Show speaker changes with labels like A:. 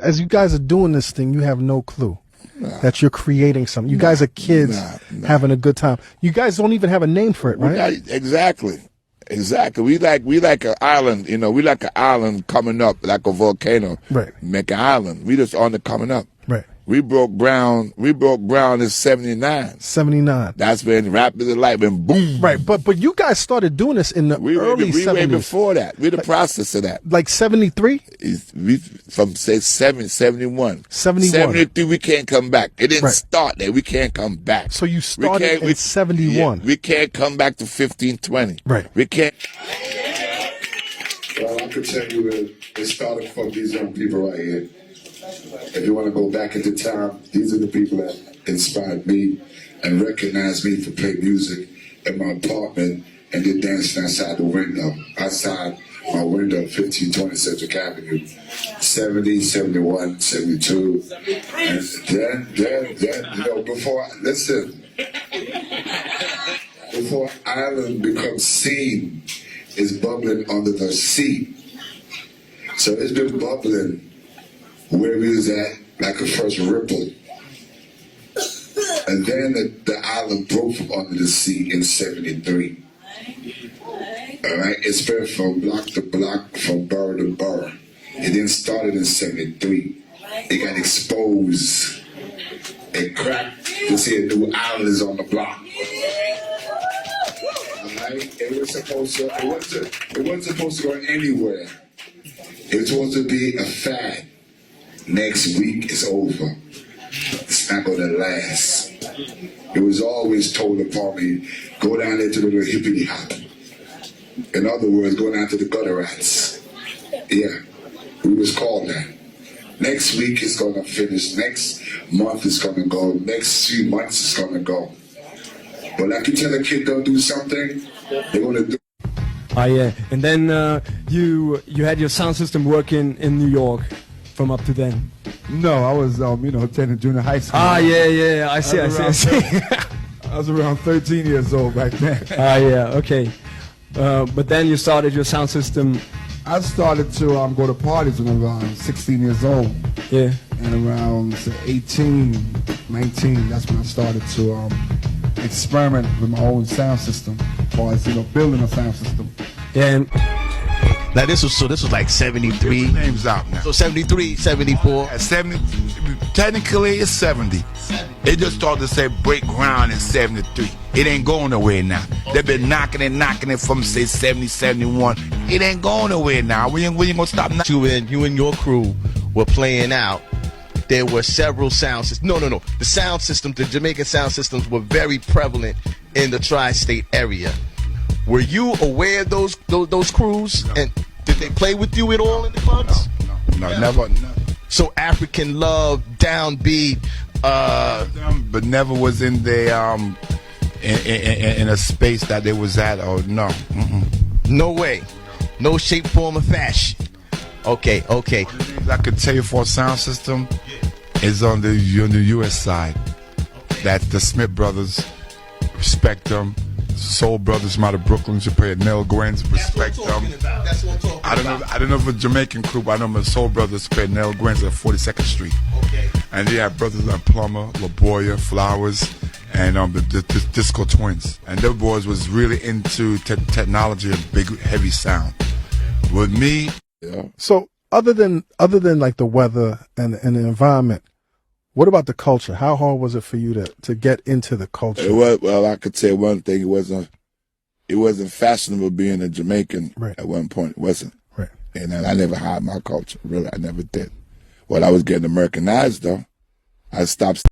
A: As you guys are doing this thing, you have no clue that you're creating something. You guys are kids having a good time. You guys don't even have a name for it, right?
B: Exactly. We like an island, you know. We like an island coming up, like a volcano.
A: Right.
B: Make an island. We just on the coming up.
A: Right.
B: We broke ground in 79.
A: 79.
B: That's when rapidly light went boom.
A: Right, but you guys started doing this in the early 70s.
B: We way before that. We're the process of that.
A: Like 73?
B: We from say 71.
A: 71.
B: 73 we can't come back. It didn't start there. We can't come back.
A: So you started in 71.
B: Yeah, we can't come back to 1520.
A: Right.
B: We can't.
C: Well, I could tell you it started from these young people right here. If you want to go back into time, these are the people that inspired me and recognized me for playing music in my apartment and did dancing outside the window, outside my window, 1520 Central Avenue, 70, 71, 72. And then, you know, before island becomes scene, it's bubbling under the sea. So it's been bubbling where we was at, like a first ripple. And then the island broke from under the sea in 73. All right, it's been from block to block, from borough to borough. It didn't start in 73. It got exposed and cracked to see a new island is on the block. All right, it wasn't supposed to go anywhere. It was supposed to be a fad. Next week is over. It's not going to last. It was always told upon me, go down there to the little hippity hop. In other words, go down to the gutter rats. Yeah, we was called that. Next week is going to finish. Next month is going to go. Next 3 months is going to go. But like you tell a kid don't do something, they're going to do.
D: Oh yeah, and then you had your sound system working in New York. From up to then?
E: No, I was, attending junior high school.
D: Ah, yeah. I see.
E: I was around 13 years old back then.
D: Ah, yeah, okay. But then you started your sound system.
E: I started to go to parties when I was around 16 years old.
D: Yeah.
E: And around 18, 19, that's when I started to experiment with my own sound system, as far as, building a sound system.
D: Yeah. And
F: now this was like 73.
B: Names out now.
F: So 73, 74.
B: At 70, technically it's 70. It just started to say break ground in 73. It ain't going nowhere now. They've been knocking it from say 70, 71. It ain't going nowhere now. We ain't gonna stop now.
F: You and your crew were playing out. There were several sound systems. No. The sound systems, the Jamaican sound systems were very prevalent in the tri-state area. Were you aware of those crews?
B: No.
F: And did they play with you at all in the clubs?
B: No, never.
F: So African Love, Downbeat,
B: but never was in the in a space that they was at. Or no.
F: No way, no shape, form, or fashion. Okay.
B: I could tell you for a sound system is on the U.S. side. That's the Smith Brothers. Respect them. Soul Brothers from out of Brooklyn, should play at Nell Gwen's. Respect them.
F: That's what I'm talking about.
B: I don't know if a Jamaican crew, but I know my Soul Brothers play at Nell Gwen's at 42nd Street.
F: Okay.
B: And you have brothers like Plummer, LaBoya, Flowers, and the Disco Twins. And their boys was really into technology and big, heavy sound. With me,
A: So other than like the weather and the environment, what about the culture? How hard was it for you to get into the culture?
B: It was, well, I could say one thing. It wasn't fashionable being a Jamaican at one point. It wasn't.
A: Right.
B: And I never hid my culture. Really, I never did. Well, I was getting Americanized, though. I stopped